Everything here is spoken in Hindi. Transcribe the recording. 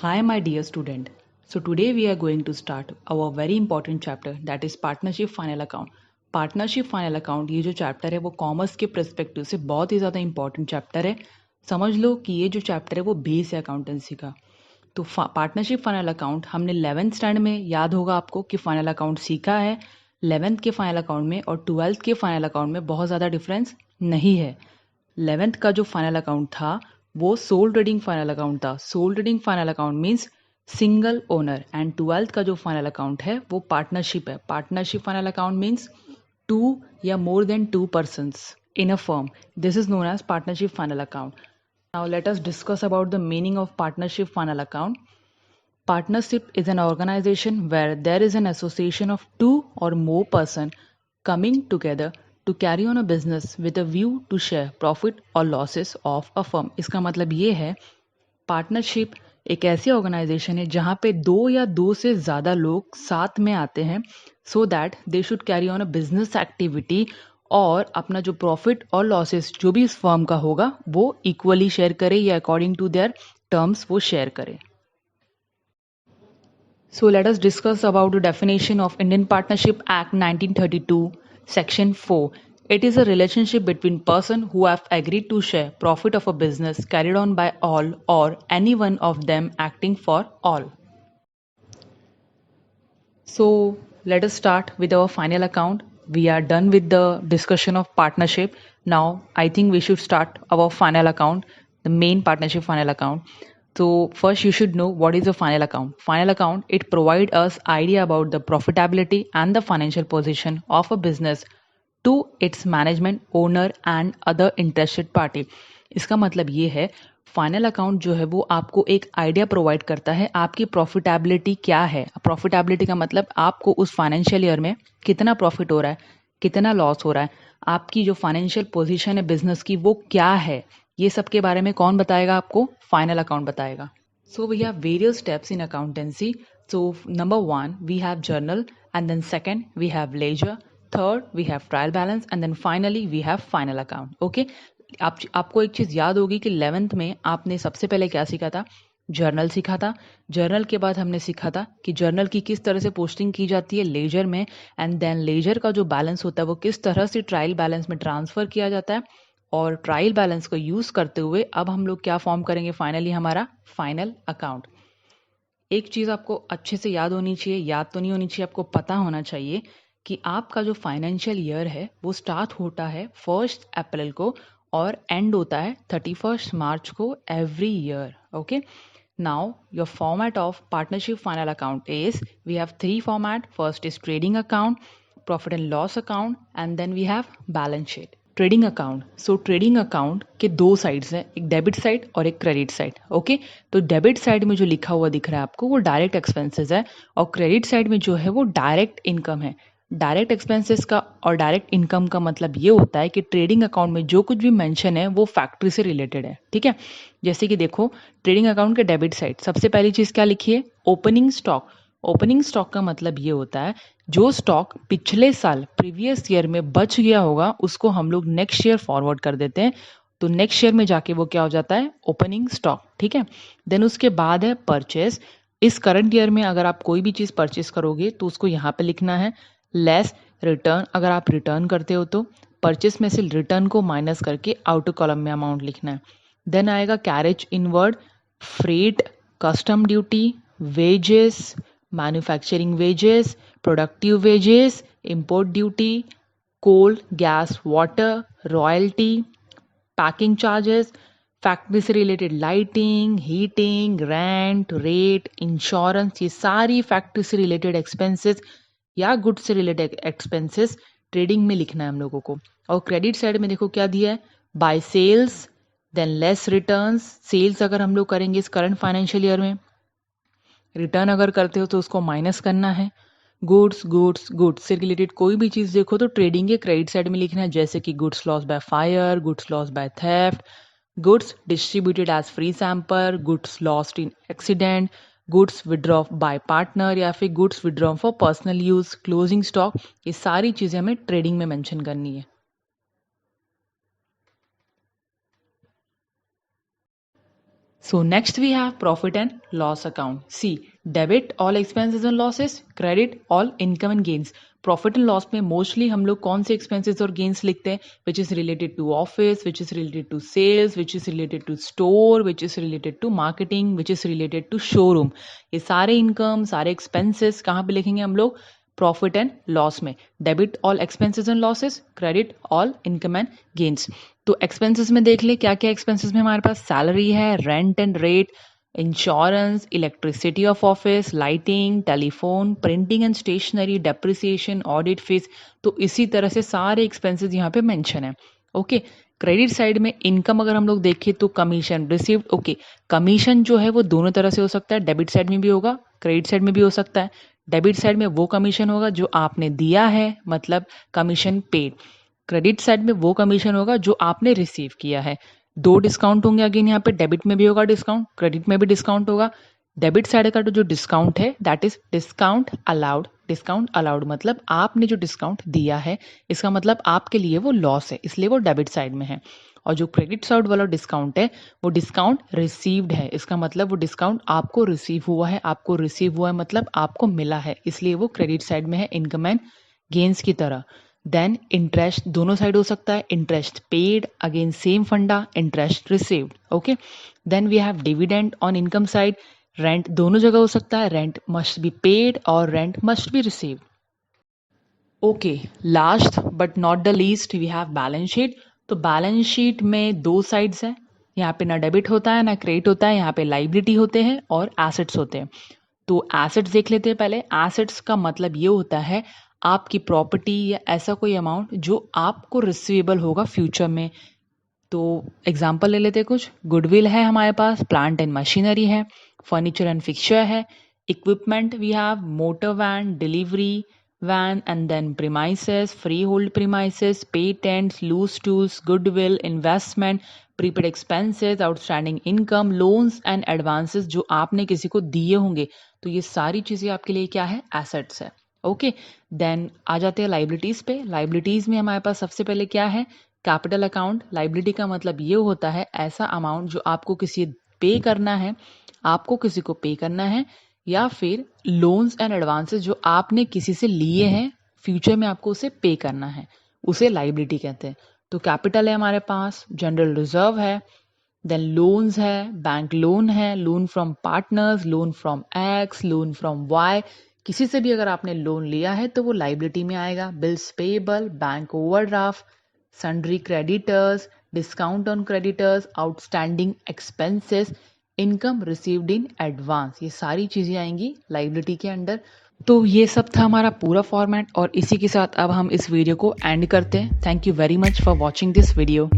Hi, my dear student. So, today we are going to start our very important chapter that is Partnership Final Account. Partnership final account ये जो चैप्टर है वो कॉमर्स के परस्पेक्टिव से बहुत ही ज़्यादा इंपॉर्टेंट चैप्टर है। समझ लो कि ये जो चैप्टर है वो बेस है अकाउंटेंसी का। तो पार्टनरशिप फाइनल अकाउंट हमने 11th स्टैंडर्ड में याद होगा आपको कि फाइनल अकाउंट सीखा है। 11th के फाइनल अकाउंट में और 12th के फाइनल अकाउंट में बहुत ज़्यादा डिफरेंस नहीं है। 11th का जो फाइनल अकाउंट था वो सोल ट्रेडिंग फाइनल अकाउंट था। Sole trading final account means single owner and 12th का जो फाइनल अकाउंट है वो पार्टनरशिप है। Partnership final account means two or more than two persons in a firm. This is known as partnership final account. Now let us discuss about the meaning of partnership final account. Partnership is an organization where there is an association of two or more persons coming together to carry on a business with a view to share profit or losses of a firm. इसका मतलब ये है पार्टनरशिप एक ऐसी ऑर्गेनाइजेशन है जहाँ पे दो या दो से ज़्यादा लोग साथ में आते हैं so that they should carry on a business activity और अपना जो प्रॉफिट और लॉसेस जो भी इस फर्म का होगा वो इक्वली शेयर करे या अकॉर्डिंग टू देयर टर्म्स वो शेयर करे। So let us discuss about the definition of Indian Partnership Act 1932, Section 4. It is a relationship between persons who have agreed to share profit of a business carried on by all or any one of them acting for all. So let us start with our final account. We are done with the discussion of partnership. Now I think we should start our final account, the main partnership final account. So first you should know what is a final account. Final account, it provides us idea about the profitability and the financial position of a business to its management, owner and other interested party. इसका मतलब ये है फाइनल अकाउंट जो है वो आपको एक आइडिया प्रोवाइड करता है आपकी प्रॉफिटेबिलिटी क्या है। प्रॉफिटेबिलिटी का मतलब आपको उस फाइनेंशियल ईयर में कितना प्रॉफिट हो रहा है, कितना लॉस हो रहा है, आपकी जो फाइनेंशियल पोजीशन है बिजनेस की वो क्या है, ये सब के बारे में कौन बताएगा आपको? फाइनल अकाउंट बताएगा। So we have various steps in accountancy. So number 1 we have journal and then second we have ledger, third we have trial balance and then finally we have final account. Okay, आपको एक चीज़ याद होगी कि 11th में आपने सबसे पहले क्या सीखा था? जर्नल सीखा था। जर्नल के बाद हमने सीखा था कि जर्नल की किस तरह से पोस्टिंग की जाती है लेजर में एंड देन लेजर का जो बैलेंस होता है वो किस तरह से ट्रायल बैलेंस में ट्रांसफ़र किया जाता है और ट्रायल बैलेंस को यूज़ करते हुए अब हम लोग क्या फॉर्म करेंगे फाइनली हमारा फाइनल अकाउंट। एक चीज़ आपको अच्छे से याद होनी चाहिए, याद तो नहीं होनी चाहिए, आपको पता होना चाहिए कि आपका जो फाइनेंशियल ईयर है वो स्टार्ट होता है 1 अप्रैल को और एंड होता है 31 मार्च को every year. Okay, now your format of partnership final account is we have 3 format. First is trading account, profit and loss account and then we have balance sheet. Trading account, so trading account के दो साइड्स हैं, एक डेबिट साइड और एक क्रेडिट साइड। ओके, तो डेबिट साइड में जो लिखा हुआ दिख रहा है आपको वो डायरेक्ट एक्सपेंसेस है और क्रेडिट साइड में जो है वो डायरेक्ट इनकम है। डायरेक्ट एक्सपेंसेस का और डायरेक्ट इनकम का मतलब ये होता है कि ट्रेडिंग अकाउंट में जो कुछ भी मेंशन है वो फैक्ट्री से रिलेटेड है। ठीक है, जैसे कि देखो ट्रेडिंग अकाउंट के डेबिट साइड सबसे पहली चीज़ क्या लिखी है? Opening stock. ओपनिंग स्टॉक का मतलब ये होता है जो स्टॉक पिछले साल प्रीवियस ईयर में बच गया होगा उसको हम लोग नेक्स्ट ईयर फॉरवर्ड कर देते हैं, तो नेक्स्ट ईयर में जाके वो क्या हो जाता है? Opening stock. ठीक है, देन उसके बाद है परचेज। इस करंट ईयर में अगर आप कोई भी चीज़ परचेज करोगे तो उसको यहाँ पे लिखना है लेस रिटर्न। अगर आप रिटर्न करते हो तो परचेस में से रिटर्न को माइनस करके आउटर कॉलम में अमाउंट लिखना है। देन आएगा carriage inward, freight, custom duty, wages, manufacturing wages, productive wages, import duty, coal, gas, water, royalty, packing charges, factory से related lighting, heating, rent, rate, insurance, ये सारी फैक्ट्री से रिलेटेड एक्सपेंसेस या गुड्स से रिलेटेड एक्सपेंसेस ट्रेडिंग में लिखना है हम लोगों को। और क्रेडिट साइड में देखो क्या दिया है? By sales, then less returns. Sales अगर हम लोग करेंगे इस करंट फाइनेंशियल ईयर में, रिटर्न अगर करते हो तो उसको माइनस करना है। गुड्स गुड्स गुड्स से रिलेटेड कोई भी चीज़ देखो तो ट्रेडिंग के क्रेडिट साइड में लिखना है, जैसे कि goods loss by fire, goods loss by theft, goods distributed as free sample, goods lost in accident, goods withdraw by partner या फिर goods withdraw for personal use, closing stock, ये सारी चीज़ें हमें ट्रेडिंग में मेंशन करनी है। So next we have profit and loss account. See, debit all expenses and losses, credit all income and gains. Profit and loss में मोस्टली हम लोग कौन से एक्सपेंसेस और गेन्स लिखते हैं? Which is related to office, which is related to sales, which is related to store, which is related to marketing, which is related to showroom. ये सारे इनकम, सारे एक्सपेंसेस कहाँ पे लिखेंगे हम लोग? प्रॉफिट एंड लॉस में. Debit all expenses and losses, credit all income and gains. तो एक्सपेंसेस में देख ले क्या क्या एक्सपेंसेस में हमारे पास सैलरी है, rent and rate, insurance, electricity of office, lighting, telephone, printing and stationery, depreciation, audit fees. तो इसी तरह से सारे एक्सपेंसेस यहाँ पे मेंशन है. ओके. क्रेडिट साइड में इनकम अगर हम लोग देखें तो कमीशन रिसीव्ड. ओके, कमीशन जो है वो दोनों तरह से हो सकता है, डेबिट साइड में भी होगा, क्रेडिट साइड में भी हो सकता है. डेबिट साइड में वो कमीशन होगा जो आपने दिया है, मतलब कमीशन पेड. क्रेडिट साइड में वो कमीशन होगा जो आपने रिसीव किया है. दो डिस्काउंट होंगे अगेन यहाँ पे, डेबिट में भी होगा डिस्काउंट, क्रेडिट में भी डिस्काउंट होगा. डेबिट साइड का जो डिस्काउंट है that is discount allowed. Discount allowed मतलब आपने जो डिस्काउंट दिया है, इसका मतलब आपके लिए वो लॉस है, इसलिए वो डेबिट साइड में है. और जो क्रेडिट साइड वाला डिस्काउंट है वो डिस्काउंट रिसीव्ड है, इसका मतलब वो डिस्काउंट आपको रिसीव हुआ है. आपको रिसीव हुआ है मतलब आपको मिला है, इसलिए वो क्रेडिट साइड में है, इनकम एंड गेन्स की तरह. देन इंटरेस्ट दोनों साइड हो सकता है, interest paid again same funda, interest received. Okay. Then we have dividend on income side. Rent दोनों जगह हो सकता है, रेंट मस्ट बी पेड और rent must be received. Okay, last but not the least we have balance sheet. तो बैलेंस शीट में दो साइड्स हैं, यहाँ पे ना डेबिट होता है ना क्रेडिट होता है, यहाँ पे लाइबिलिटी होते हैं और एसेट्स होते हैं. तो एसेट्स देख लेते हैं पहले. एसेट्स का मतलब ये होता है आपकी प्रॉपर्टी या ऐसा कोई अमाउंट जो आपको रिसीवेबल होगा फ्यूचर में. तो एग्जांपल ले लेते हैं कुछ. गुडविल है हमारे पास, प्लांट एंड मशीनरी है, फर्नीचर एंड फिक्चर है, equipment we have motor van, delivery van and then premises, freehold premises, patents, loose tools, goodwill, investment, prepaid expenses, outstanding income, loans and advances जो आपने किसी को दिए होंगे. तो ये सारी चीजें आपके लिए क्या है? एसेट्स है. ओके. देन आ जाते हैं लाइबिलिटीज पे. लाइबिलिटीज में हमारे पास सबसे पहले क्या है? Capital account. लाइबिलिटी का मतलब ये होता है ऐसा अमाउंट जो आपको किसी पे करना है, आपको किसी को पे करना है, या फिर लोन्स एंड एडवांसेस जो आपने किसी से लिए हैं, फ्यूचर में आपको उसे पे करना है, उसे लाइबिलिटी कहते हैं. तो कैपिटल है हमारे पास, जनरल रिजर्व है, देन लोन्स है, बैंक लोन है, loan from partners, loan from X, loan from Y. किसी से भी अगर आपने लोन लिया है तो वो लाइबिलिटी में आएगा. Bills payable, bank overdraft, sundry creditors, discount on creditors, outstanding expenses, income received in advance, ये सारी चीजें आएंगी लाइबिलिटी के अंडर. तो ये सब था हमारा पूरा फॉर्मेट और इसी के साथ अब हम इस वीडियो को एंड करते हैं. Thank you very much for watching this video.